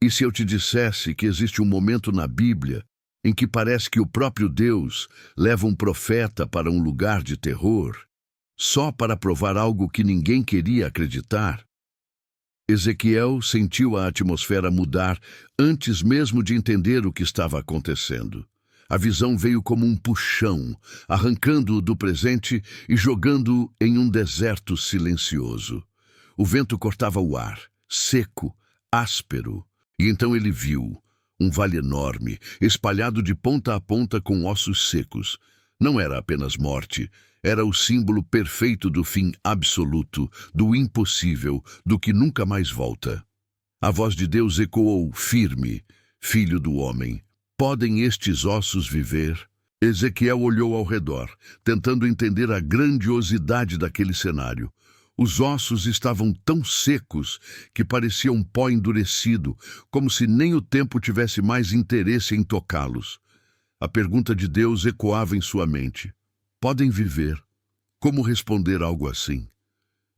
E se eu te dissesse que existe um momento na Bíblia em que parece que o próprio Deus leva um profeta para um lugar de terror, só para provar algo que ninguém queria acreditar? Ezequiel sentiu a atmosfera mudar antes mesmo de entender o que estava acontecendo. A visão veio como um puxão, arrancando-o do presente e jogando-o em um deserto silencioso. O vento cortava o ar, seco, áspero, e então ele viu um vale enorme, espalhado de ponta a ponta com ossos secos. Não era apenas morte, era o símbolo perfeito do fim absoluto, do impossível, do que nunca mais volta. A voz de Deus ecoou firme: Filho do homem, podem estes ossos viver? Ezequiel olhou ao redor, tentando entender a grandiosidade daquele cenário. Os ossos estavam tão secos que parecia um pó endurecido, como se nem o tempo tivesse mais interesse em tocá-los. A pergunta de Deus ecoava em sua mente: podem viver? Como responder algo assim?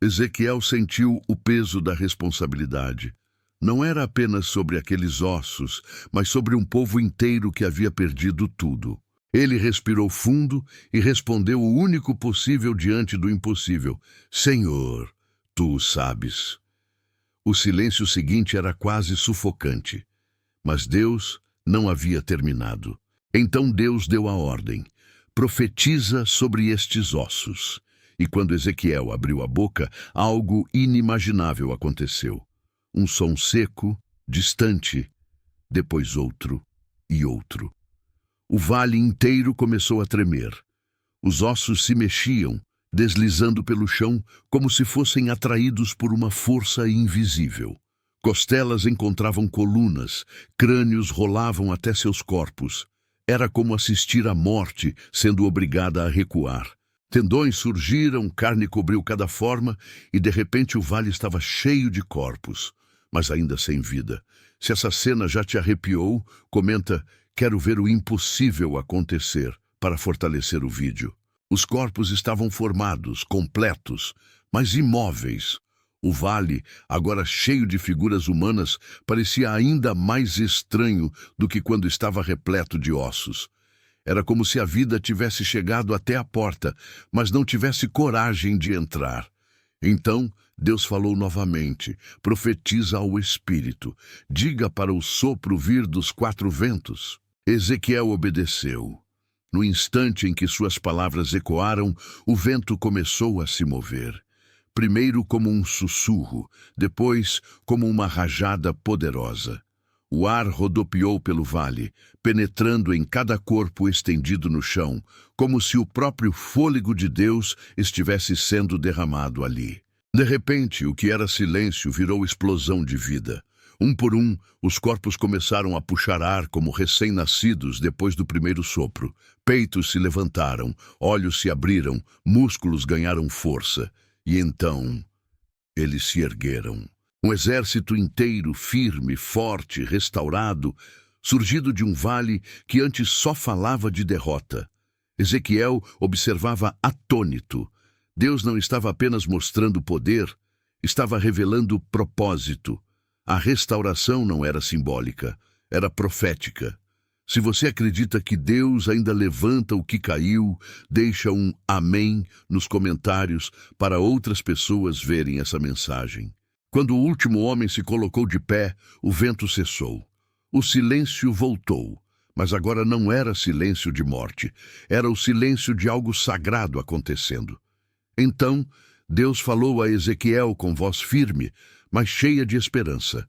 Ezequiel sentiu o peso da responsabilidade. Não era apenas sobre aqueles ossos, mas sobre um povo inteiro que havia perdido tudo. Ele respirou fundo e respondeu o único possível diante do impossível: Senhor, tu o sabes. O silêncio seguinte era quase sufocante, mas Deus não havia terminado. Então Deus deu a ordem: profetiza sobre estes ossos. E quando Ezequiel abriu a boca, algo inimaginável aconteceu. Um som seco, distante, depois outro e outro. O vale inteiro começou a tremer. Os ossos se mexiam, deslizando pelo chão como se fossem atraídos por uma força invisível. Costelas encontravam colunas, crânios rolavam até seus corpos. Era como assistir à morte sendo obrigada a recuar. Tendões surgiram, carne cobriu cada forma e de repente o vale estava cheio de corpos, mas ainda sem vida. Se essa cena já te arrepiou, comenta: quero ver o impossível acontecer para fortalecer o vídeo. Os corpos estavam formados, completos, mas imóveis. O vale, agora cheio de figuras humanas, parecia ainda mais estranho do que quando estava repleto de ossos. Era como se a vida tivesse chegado até a porta, mas não tivesse coragem de entrar. Então Deus falou novamente: profetiza ao Espírito, diga para o sopro vir dos quatro ventos. Ezequiel obedeceu. No instante em que suas palavras ecoaram, o vento começou a se mover. Primeiro como um sussurro, depois como uma rajada poderosa. O ar rodopiou pelo vale, penetrando em cada corpo estendido no chão, como se o próprio fôlego de Deus estivesse sendo derramado ali. De repente, o que era silêncio virou explosão de vida. Um por um, os corpos começaram a puxar ar como recém-nascidos depois do primeiro sopro. Peitos se levantaram, olhos se abriram, músculos ganharam força. E então, eles se ergueram. Um exército inteiro, firme, forte, restaurado, surgido de um vale que antes só falava de derrota. Ezequiel observava atônito. Deus não estava apenas mostrando poder, estava revelando propósito. A restauração não era simbólica, era profética. Se você acredita que Deus ainda levanta o que caiu, deixa um amém nos comentários para outras pessoas verem essa mensagem. Quando o último homem se colocou de pé, o vento cessou. O silêncio voltou, mas agora não era silêncio de morte, era o silêncio de algo sagrado acontecendo. Então, Deus falou a Ezequiel com voz firme, mas cheia de esperança.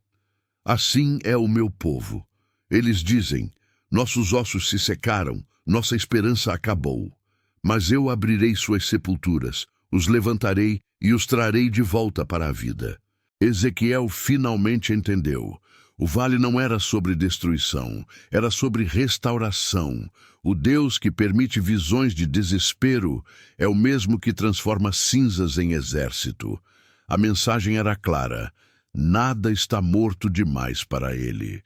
Assim é o meu povo. Eles dizem: nossos ossos se secaram, nossa esperança acabou. Mas eu abrirei suas sepulturas, os levantarei e os trarei de volta para a vida. Ezequiel finalmente entendeu. O vale não era sobre destruição, era sobre restauração. O Deus que permite visões de desespero é o mesmo que transforma cinzas em exército. A mensagem era clara: nada está morto demais para ele.